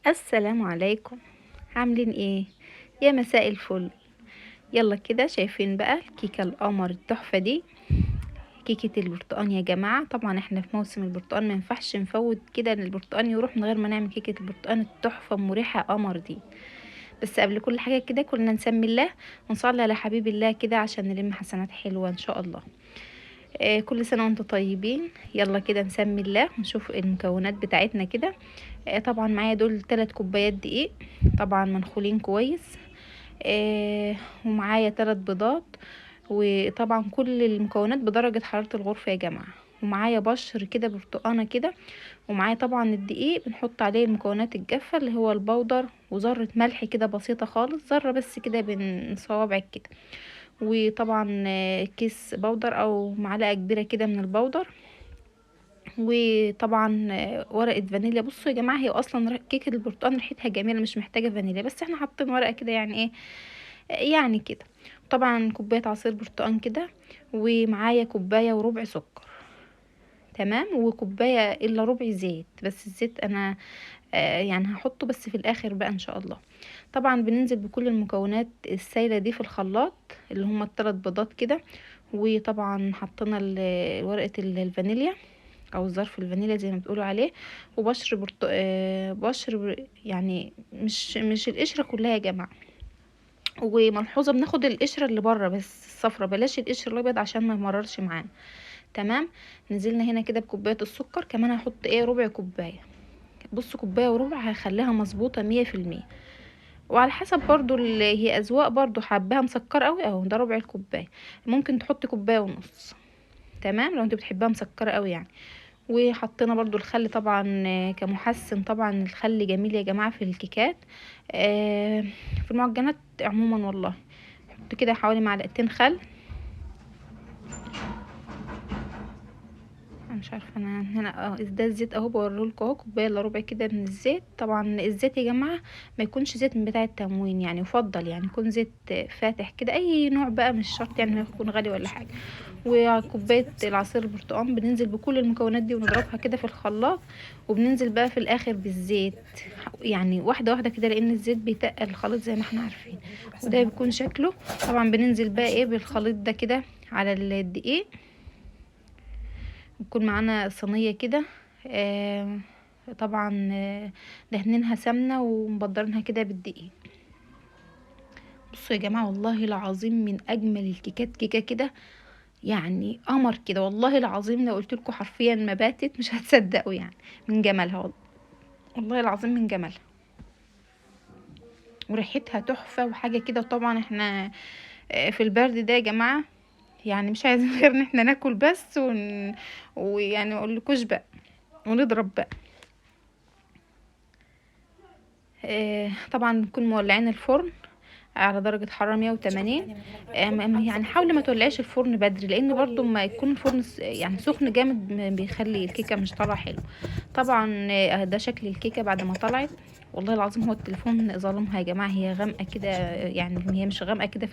السلام عليكم. عاملين ايه؟ يا مساء الفل. يلا كده، شايفين بقى الكيكه القمر التحفه دي؟ كيكه البرتقال يا جماعه. طبعا احنا في موسم البرتقال، ما ينفعش نفوت كده ان البرتقال يروح من غير ما نعمل كيكه البرتقال التحفه المريحه قمر دي. بس قبل كل حاجه كده كلنا نسمي الله ونصلي على حبيب الله كده عشان نلم حسنات حلوه ان شاء الله. كل سنة وانتم طيبين. يلا كده نسمي الله ونشوف المكونات بتاعتنا كده. طبعا معايا دول 3 كوبايات دقيق، طبعا منخولين كويس. ومعايا 3 بيضات، وطبعا كل المكونات بدرجة حرارة الغرفة يا جماعة. ومعايا بشر كده برتقانة كده. ومعايا طبعا الدقيق بنحط عليه المكونات الجافة اللي هو البودر، وذرة ملح كده بسيطة خالص، ذرة بس كده بين صوابعك كده. وطبعا كيس بودر او معلقة كبيرة كده من البودر. وطبعا ورقة فانيليا. بصوا يا جماعة، هي اصلا كيكة البرتقال ريحتها جميلة، مش محتاجة فانيليا، بس احنا حاطين ورقة كده يعني ايه، يعني كده. طبعا كوباية عصير برتقال كده. ومعايا كوباية وربع سكر، تمام. وكوباية الا ربع زيت، بس الزيت انا يعني هحطه بس في الاخر بقى ان شاء الله. طبعا بننزل بكل المكونات السايلة دي في الخلاط، اللي هما الثلاث بيضات كده. وطبعا حطينا ورقة الفانيليا او ظرف الفانيليا زي ما بتقولوا عليه. وبشر يعني مش القشرة كلها يا جماعة. وملحوظة بناخد القشرة اللي بره بس الصفرة، بلاش القشر الابيض عشان ما يمررش معانا. تمام. نزلنا هنا كده بكوباية السكر كمان، هحط ايه ربع كوباية. بص، كوباية وربع هخليها مظبوطة 100%. وعلى حسب برضو اللي هي اذواق، برضو حباها مسكر قوي اهو ده ربع الكوباية. ممكن تحط كوباية ونص، تمام، لو انت بتحبها مسكرة قوي يعني. وحطينا برضو الخل طبعا كمحسن. طبعا الخل جميل يا جماعة في الكيكات، في المعجنات عموما والله. حط كده حوالي معلقتين خل. انا مش عارفه، انا هنا ده الزيت اهو بوريلكوا اهو، كوبايه الا ربع كده من الزيت. طبعا الزيت يا جماعه ما يكونش زيت من بتاع التموين، يعني يفضل يعني يكون زيت فاتح كده، اي نوع بقى، مش شرط يعني يكون غالي ولا حاجه. وكوبايه العصير البرتقال بننزل بكل المكونات دي ونضربها كده في الخلاط. وبننزل بقى في الاخر بالزيت، يعني واحده واحده كده، لان الزيت بيتقل الخليط زي ما احنا عارفين. وده بيكون شكله. طبعا بننزل بقى ايه بالخليط ده كده على الدقيق. بيكون معانا صينية كده، طبعا دهنينها سمنة ومبدرينها كده بالدقيق. بصوا يا جماعة، والله العظيم من اجمل الكيكات، كيكة كده يعني قمر كده، والله العظيم لو قلتلكوا حرفيا ما باتت مش هتصدقوا يعني من جمالها، والله العظيم من جمالها. وريحتها تحفة وحاجة كده. وطبعا احنا في البرد ده يا جماعة، يعني مش عايزين غير ان احنا ناكل بس ويعني مقولكوش بقى ونضرب بقى. طبعا نكون مولعين الفرن على درجة حرارة 180. يعني حاولي ما تولعيش الفرن بدري، لان برضو ما يكون الفرن يعني سخن جامد بيخلي الكيكة مش طالعة حلو. طبعا ده شكل الكيكة بعد ما طلعت. والله العظيم هو التليفون ظلمها يا جماعة، هي غامقة كده، يعني هي مش غامقة كده